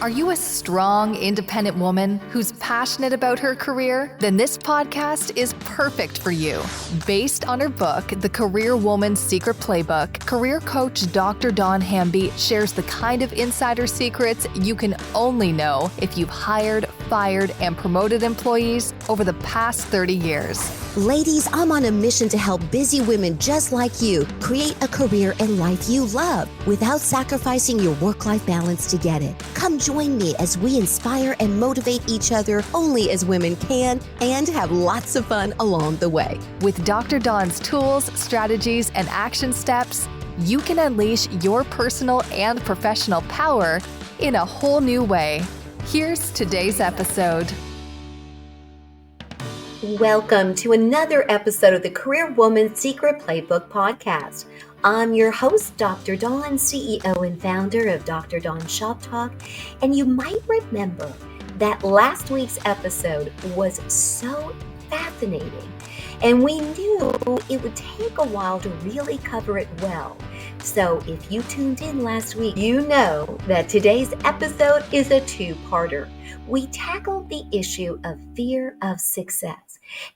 Are you a strong, independent woman who's passionate about her career? Then this podcast is perfect for you. Based on her book, The Career Woman's Secret Playbook, career coach Dr. Dawn Hamby shares the kind of insider secrets you can only know if you've hired, fired, and promoted employees over the past 30 years. Ladies, I'm on a mission to help busy women just like you create a career and life you love without sacrificing your work-life balance to get it. Come join me as we inspire and motivate each other only as women can and have lots of fun along the way. With Dr. Dawn's tools, strategies, and action steps, you can unleash your personal and professional power in a whole new way. Here's today's episode. Welcome to another episode of the Career Woman's Secret Playbook podcast. I'm your host, Dr. Dawn, CEO and founder of Dr. Dawn ShopTalk. And you might remember that last week's episode was so fascinating. And we knew it would take a while to really cover it well. So if you tuned in last week, you know that today's episode is a two-parter. We tackled the issue of fear of success.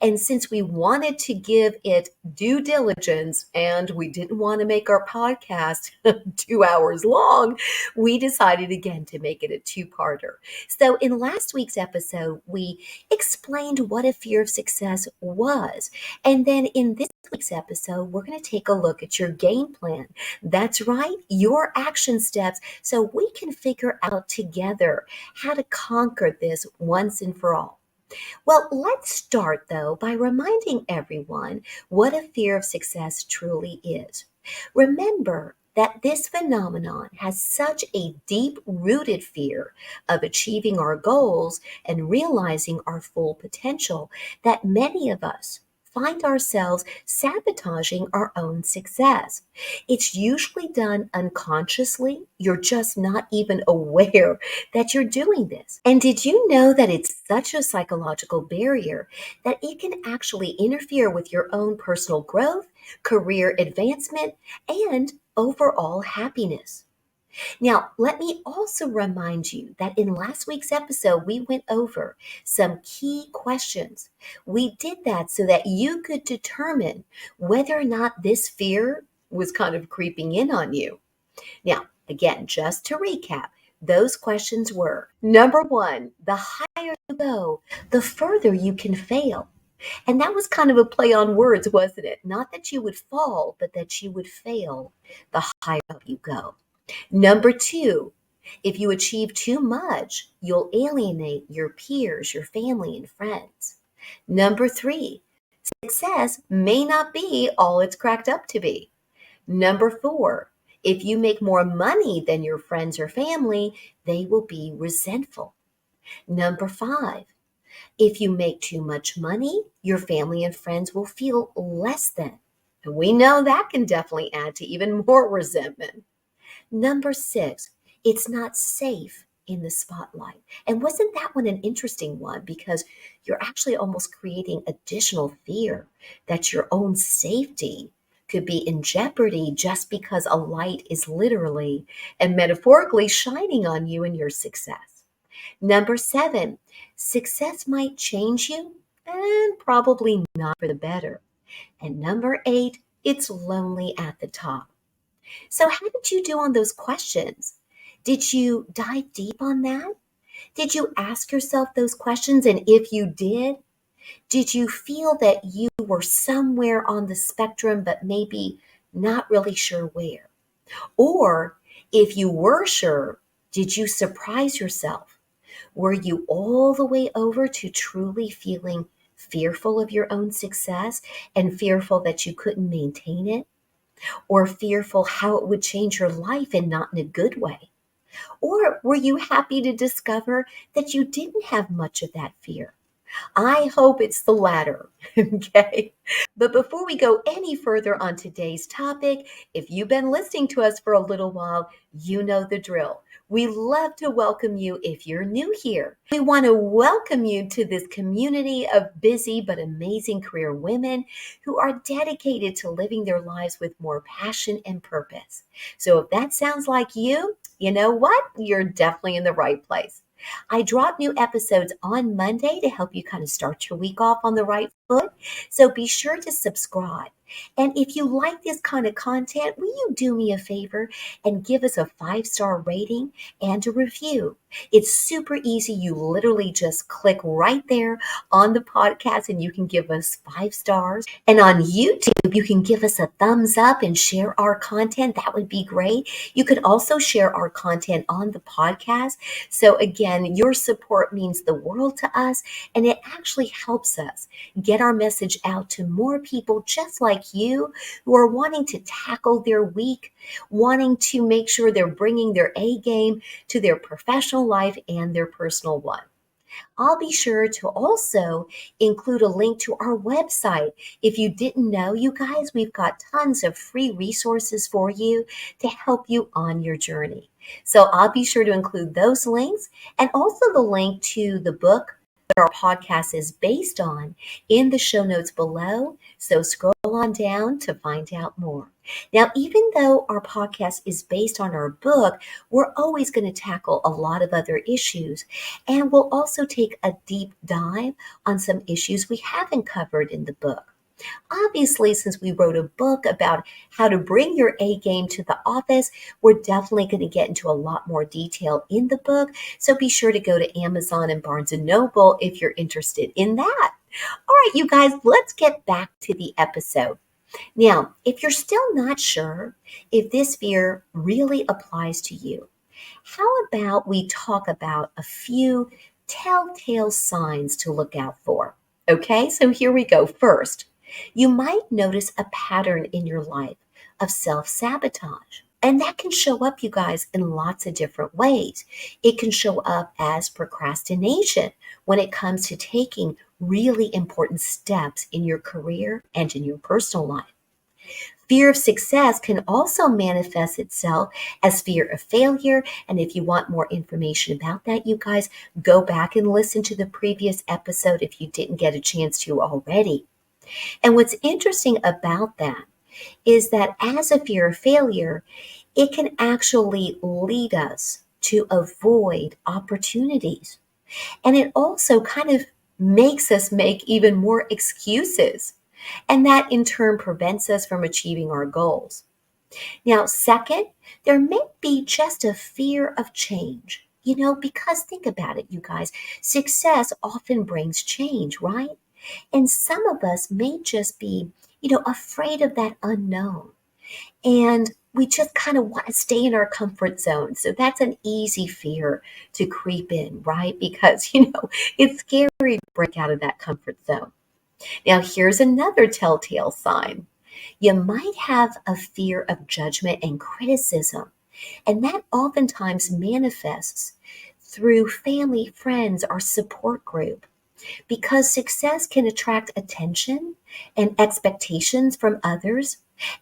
And since we wanted to give it due diligence and we didn't want to make our podcast 2 hours long, we decided again to make it a two-parter. So in last week's episode, we explained what a fear of success was. And then in this week's episode, we're going to take a look at your game plan. That's right, your action steps, so we can figure out together how to conquer this once and for all. Well, let's start, though, by reminding everyone what a fear of success truly is. Remember that this phenomenon has such a deep-rooted fear of achieving our goals and realizing our full potential that many of us find ourselves sabotaging our own success. It's usually done unconsciously. You're just not even aware that you're doing this. And did you know that it's such a psychological barrier that it can actually interfere with your own personal growth, career advancement, and overall happiness? Now, let me also remind you that in last week's episode, we went over some key questions. We did that so that you could determine whether or not this fear was kind of creeping in on you. Now, again, just to recap, those questions were, number one, the higher you go, the further you can fail. And that was kind of a play on words, wasn't it? Not that you would fall, but that you would fail the higher up you go. Number two, if you achieve too much, you'll alienate your peers, your family, and friends. Number three, success may not be all it's cracked up to be. Number four, if you make more money than your friends or family, they will be resentful. Number five, if you make too much money, your family and friends will feel less than. And we know that can definitely add to even more resentment. Number six, it's not safe in the spotlight. And wasn't that one an interesting one? Because you're actually almost creating additional fear that your own safety could be in jeopardy just because a light is literally and metaphorically shining on you and your success. Number seven, success might change you and probably not for the better. And number eight, it's lonely at the top. So how did you do on those questions? Did you dive deep on that? Did you ask yourself those questions? And if you did you feel that you were somewhere on the spectrum, but maybe not really sure where? Or if you were sure, did you surprise yourself? Were you all the way over to truly feeling fearful of your own success and fearful that you couldn't maintain it? Or fearful how it would change your life and not in a good way? Or were you happy to discover that you didn't have much of that fear? I hope it's the latter. Okay. But before we go any further on today's topic, if you've been listening to us for a little while, you know the drill. We love to welcome you if you're new here. We want to welcome you to this community of busy but amazing career women who are dedicated to living their lives with more passion and purpose. So if that sounds like you know what? You're definitely in the right place. I drop new episodes on Monday to help you kind of start your week off on the right foot. So be sure to subscribe. And if you like this kind of content, will you do me a favor and give us a 5-star rating and a review? It's super easy. You literally just click right there on the podcast and you can give us 5 stars. And on YouTube, you can give us a thumbs up and share our content. That would be great. You can also share our content on the podcast. So again, your support means the world to us, and it actually helps us get our message out to more people just like you who are wanting to tackle their week, wanting to make sure they're bringing their A game to their professional life and their personal one. I'll be sure to also include a link to our website. If you didn't know, you guys, we've got tons of free resources for you to help you on your journey. So I'll be sure to include those links and also the link to the book that our podcast is based on in the show notes below. So scroll on down to find out more. Now, even though our podcast is based on our book, we're always going to tackle a lot of other issues. And we'll also take a deep dive on some issues we haven't covered in the book. Obviously, since we wrote a book about how to bring your A game to the office, we're definitely going to get into a lot more detail in the book. So be sure to go to Amazon and Barnes & Noble if you're interested in that. All right, you guys, let's get back to the episode. Now, if you're still not sure if this fear really applies to you, how about we talk about a few telltale signs to look out for? Okay, so here we go. First, you might notice a pattern in your life of self-sabotage. And that can show up, you guys, in lots of different ways. It can show up as procrastination when it comes to taking really important steps in your career and in your personal life. Fear of success can also manifest itself as fear of failure. And if you want more information about that, you guys, go back and listen to the previous episode if you didn't get a chance to already. And what's interesting about that is that as a fear of failure, it can actually lead us to avoid opportunities. And it also kind of makes us make even more excuses. And that in turn prevents us from achieving our goals. Now, second, there may be just a fear of change. Because think about it, you guys, success often brings change, right? And some of us may just be, afraid of that unknown. And we just kind of want to stay in our comfort zone. So that's an easy fear to creep in, right? Because, it's scary to break out of that comfort zone. Now, here's another telltale sign. You might have a fear of judgment and criticism, and that oftentimes manifests through family, friends, or support group. Because success can attract attention and expectations from others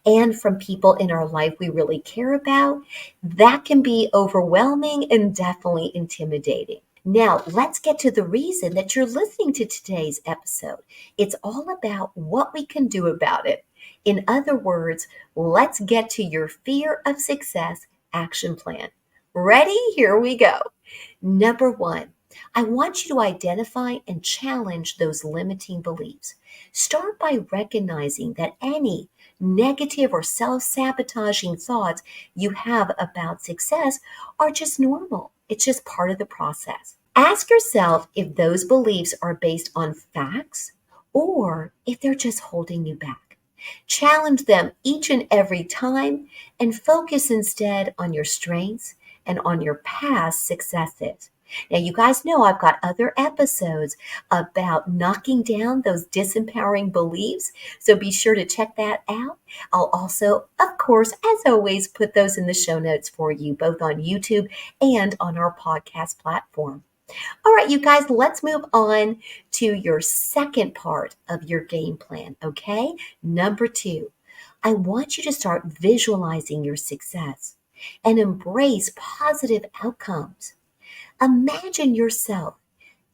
and from people in our life we really care about, that can be overwhelming and definitely intimidating. Now, let's get to the reason that you're listening to today's episode. It's all about what we can do about it. In other words, let's get to your fear of success action plan. Ready? Here we go. Number 1, I want you to identify and challenge those limiting beliefs. Start by recognizing that any negative or self-sabotaging thoughts you have about success are just normal. It's just part of the process. Ask yourself if those beliefs are based on facts or if they're just holding you back. Challenge them each and every time and focus instead on your strengths and on your past successes. Now, you guys know I've got other episodes about knocking down those disempowering beliefs, so be sure to check that out. I'll also, of course, as always, put those in the show notes for you, both on YouTube and on our podcast platform. All right, you guys, let's move on to your second part of your game plan, okay? Number 2, I want you to start visualizing your success and embrace positive outcomes. Imagine yourself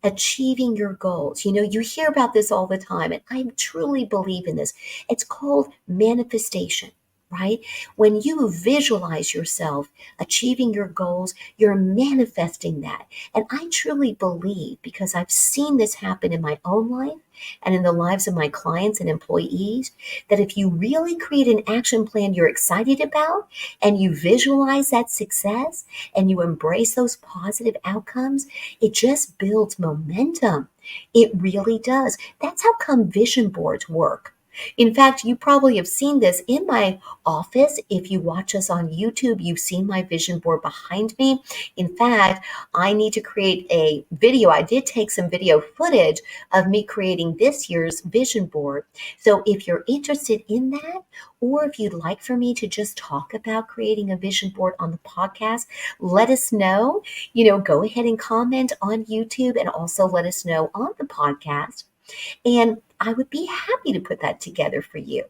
achieving your goals. You hear about this all the time, and I truly believe in this. It's called manifestation, right? When you visualize yourself achieving your goals, you're manifesting that. And I truly believe, because I've seen this happen in my own life and in the lives of my clients and employees, that if you really create an action plan you're excited about and you visualize that success and you embrace those positive outcomes, it just builds momentum. It really does. That's how come vision boards work. In fact, you probably have seen this in my office. If you watch us on YouTube, you've seen my vision board behind me. In fact, I need to create a video. I did take some video footage of me creating this year's vision board. So if you're interested in that, or if you'd like for me to just talk about creating a vision board on the podcast, let us know. Go ahead and comment on YouTube and also let us know on the podcast. And I would be happy to put that together for you.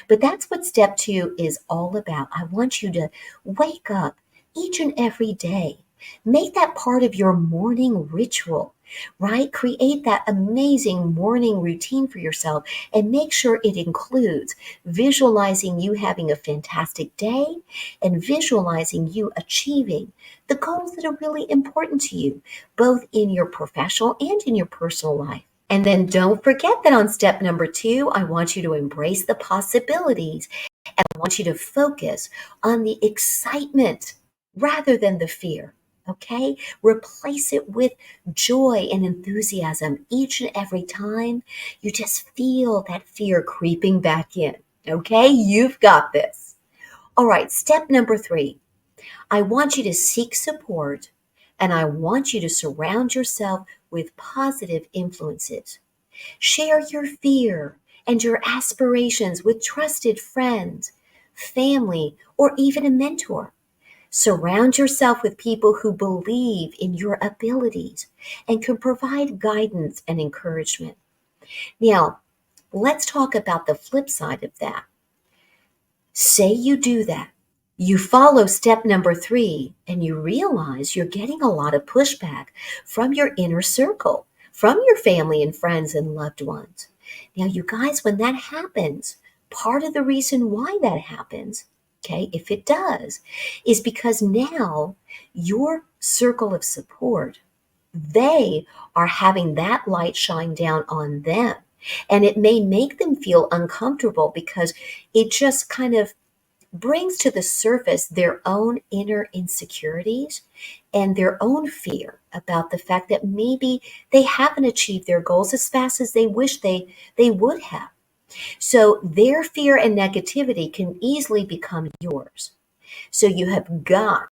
But that's what step 2 is all about. I want you to wake up each and every day. Make that part of your morning ritual, right? Create that amazing morning routine for yourself and make sure it includes visualizing you having a fantastic day and visualizing you achieving the goals that are really important to you, both in your professional and in your personal life. And then don't forget that on step number 2, I want you to embrace the possibilities and I want you to focus on the excitement rather than the fear. Okay? Replace it with joy and enthusiasm each and every time you just feel that fear creeping back in. Okay? You've got this. All right, step number 3. I want you to seek support and I want you to surround yourself with positive influences. Share your fear and your aspirations with trusted friends, family, or even a mentor. Surround yourself with people who believe in your abilities and can provide guidance and encouragement. Now, let's talk about the flip side of that. Say you do that. You follow step number 3 and you realize you're getting a lot of pushback from your inner circle, from your family and friends and loved ones. Now, you guys, when that happens, part of the reason why that happens, okay, if it does, is because now your circle of support, they are having that light shine down on them. And it may make them feel uncomfortable because it just kind of brings to the surface their own inner insecurities and their own fear about the fact that maybe they haven't achieved their goals as fast as they wish they would have. So their fear and negativity can easily become yours. So you have got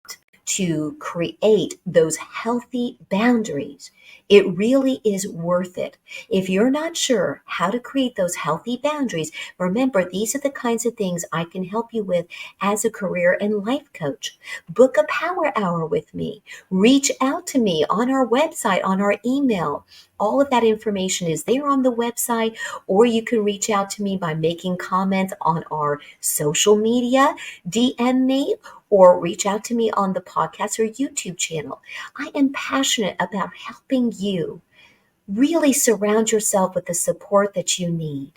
to create those healthy boundaries. It really is worth it. If you're not sure how to create those healthy boundaries, remember, these are the kinds of things I can help you with as a career and life coach. Book a power hour with me. Reach out to me on our website, on our email. All of that information is there on the website, or you can reach out to me by making comments on our social media, DM me, or reach out to me on the podcast or YouTube channel. I am passionate about helping you really surround yourself with the support that you need.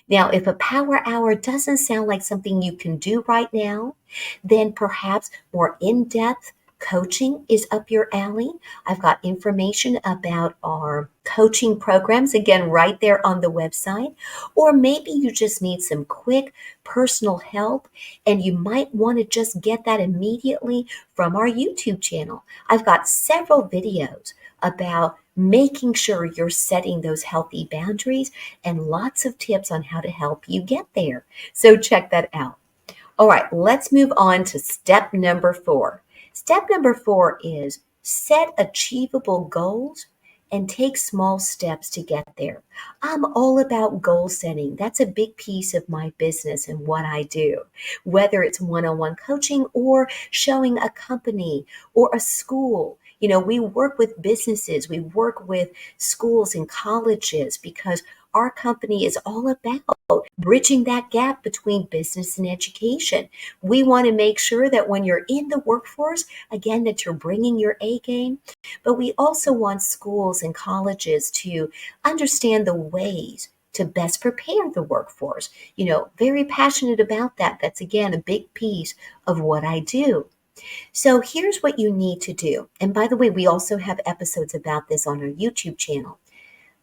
Now, if a power hour doesn't sound like something you can do right now, then perhaps more in-depth coaching is up your alley. I've got information about our coaching programs, again, right there on the website. Or maybe you just need some quick personal help and you might want to just get that immediately from our YouTube channel. I've got several videos about making sure you're setting those healthy boundaries and lots of tips on how to help you get there. So check that out. All right, let's move on to step number 4. Step number 4 is set achievable goals and take small steps to get there. I'm all about goal setting. That's a big piece of my business and what I do, whether it's one-on-one coaching or showing a company or a school. We work with businesses, we work with schools and colleges because our company is all about bridging that gap between business and education. We want to make sure that when you're in the workforce, again, that you're bringing your A game, but we also want schools and colleges to understand the ways to best prepare the workforce. Very passionate about that. That's again a big piece of what I do. So here's what you need to do. And by the way, we also have episodes about this on our YouTube channel.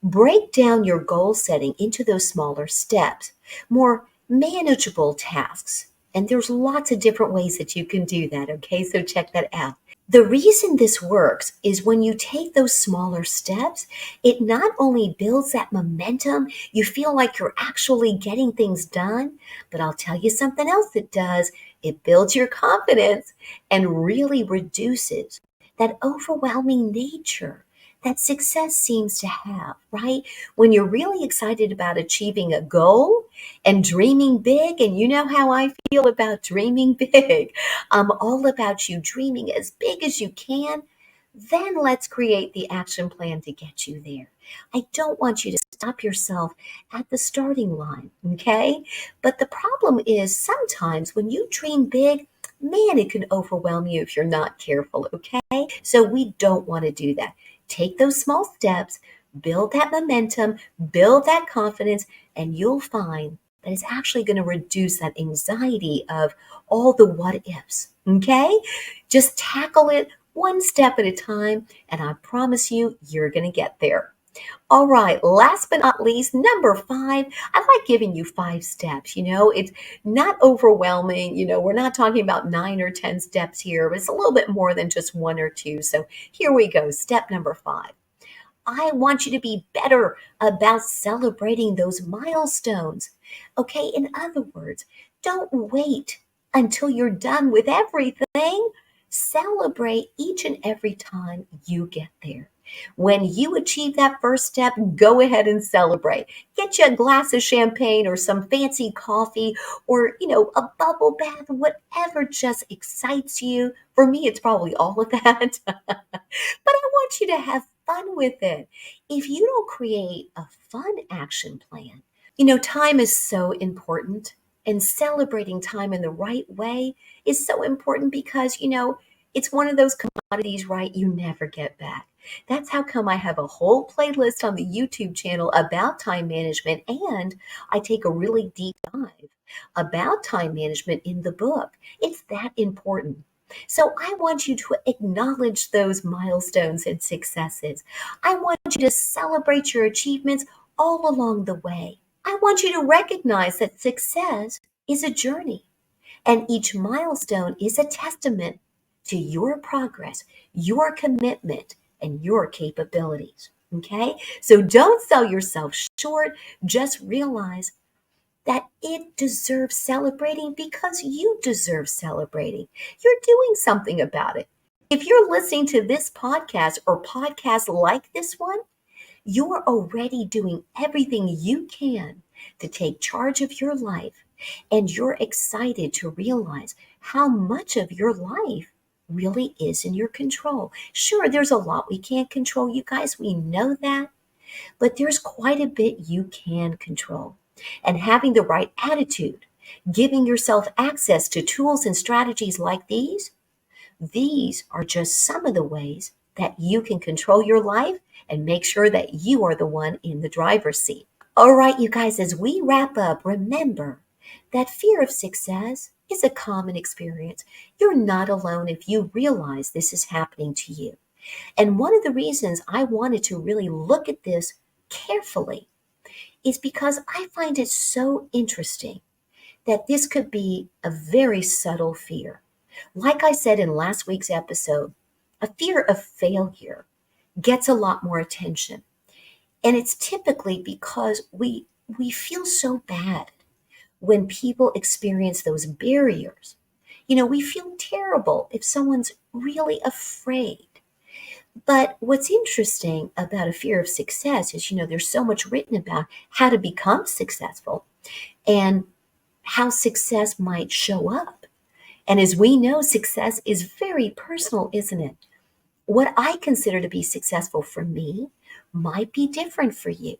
Break down your goal setting into those smaller steps, more manageable tasks. And there's lots of different ways that you can do that, okay? So check that out. The reason this works is when you take those smaller steps, it not only builds that momentum, you feel like you're actually getting things done, but I'll tell you something else it does. It builds your confidence and really reduces that overwhelming nature that success seems to have, right? When you're really excited about achieving a goal and dreaming big, and you know how I feel about dreaming big. I'm all about you dreaming as big as you can. Then let's create the action plan to get you there. I don't want you to stop yourself at the starting line, okay? But the problem is sometimes when you dream big, man, it can overwhelm you if you're not careful, okay? So we don't want to do that. Take those small steps, build that momentum, build that confidence, and you'll find that it's actually going to reduce that anxiety of all the what ifs. Okay? Just tackle it one step at a time, and I promise you, you're going to get there. All right, last but not least, number 5, I like giving you 5 steps. It's not overwhelming. We're not talking about 9 or 10 steps here. It's a little bit more than just 1 or 2. So here we go. Step number 5. I want you to be better about celebrating those milestones. Okay, in other words, don't wait until you're done with everything. Celebrate each and every time you get there. When you achieve that first step, go ahead and celebrate. Get you a glass of champagne or some fancy coffee or, a bubble bath, whatever just excites you. For me, it's probably all of that. But I want you to have fun with it. If you don't create a fun action plan, time is so important, and celebrating time in the right way is so important because, it's one of those commodities, right? You never get back. That's how come I have a whole playlist on the YouTube channel about time management, and I take a really deep dive about time management in the book. It's that important. So I want you to acknowledge those milestones and successes. I want you to celebrate your achievements all along the way. I want you to recognize that success is a journey, and each milestone is a testament to your progress, your commitment, and your capabilities. Okay? So don't sell yourself short. Just realize that it deserves celebrating because you deserve celebrating. You're doing something about it. If you're listening to this podcast or podcasts like this one, you're already doing everything you can to take charge of your life, and you're excited to realize how much of your life really is in your control. Sure, there's a lot we can't control, you guys. We know that. But there's quite a bit you can control. And having the right attitude, giving yourself access to tools and strategies like these are just some of the ways that you can control your life and make sure that you are the one in the driver's seat. All right, you guys, as we wrap up, remember that fear of success is a common experience. You're not alone if you realize this is happening to you. And one of the reasons I wanted to really look at this carefully is because I find it so interesting that this could be a very subtle fear. Like I said in last week's episode, a fear of failure gets a lot more attention. And it's typically because we feel so bad when people experience those barriers. We feel terrible if someone's really afraid. But what's interesting about a fear of success is, there's so much written about how to become successful and how success might show up. And as we know, success is very personal, isn't it? What I consider to be successful for me might be different for you.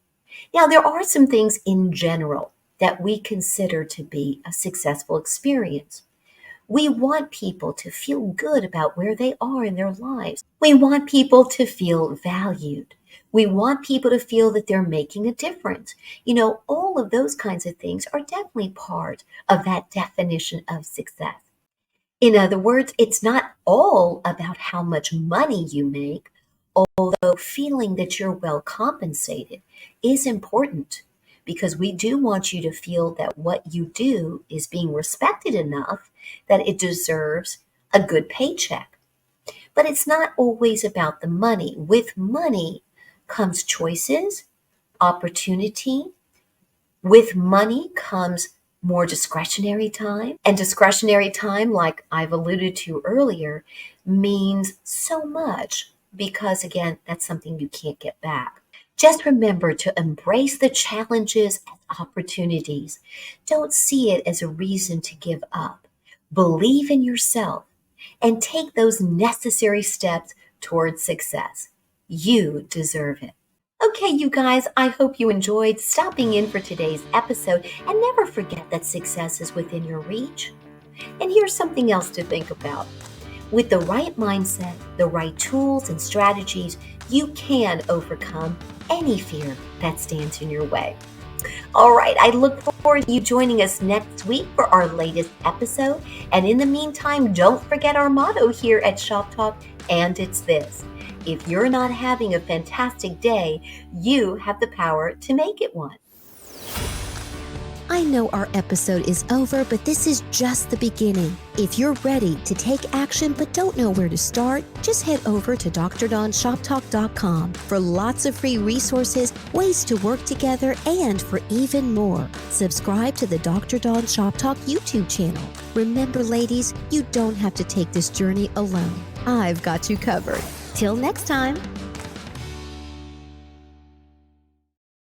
Now, there are some things in general that we consider to be a successful experience. We want people to feel good about where they are in their lives. We want people to feel valued. We want people to feel that they're making a difference. All of those kinds of things are definitely part of that definition of success. In other words, it's not all about how much money you make, although feeling that you're well compensated is important because we do want you to feel that what you do is being respected enough that it deserves a good paycheck. But it's not always about the money. With money comes choices, opportunity. With money comes more discretionary time. And discretionary time, like I've alluded to earlier, means so much because, again, that's something you can't get back. Just remember to embrace the challenges as opportunities. Don't see it as a reason to give up. Believe in yourself and take those necessary steps towards success. You deserve it. Okay, you guys, I hope you enjoyed stopping in for today's episode, and never forget that success is within your reach. And here's something else to think about. With the right mindset, the right tools and strategies, you can overcome any fear that stands in your way. All right, I look forward to you joining us next week for our latest episode. And in the meantime, don't forget our motto here at ShopTalk, and it's this: if you're not having a fantastic day, you have the power to make it one. I know our episode is over, but this is just the beginning. If you're ready to take action but don't know where to start, just head over to drdonshoptalk.com for lots of free resources, ways to work together, and for even more. Subscribe to the Dr. Dawn Shop Talk YouTube channel. Remember, ladies, you don't have to take this journey alone. I've got you covered. Till next time.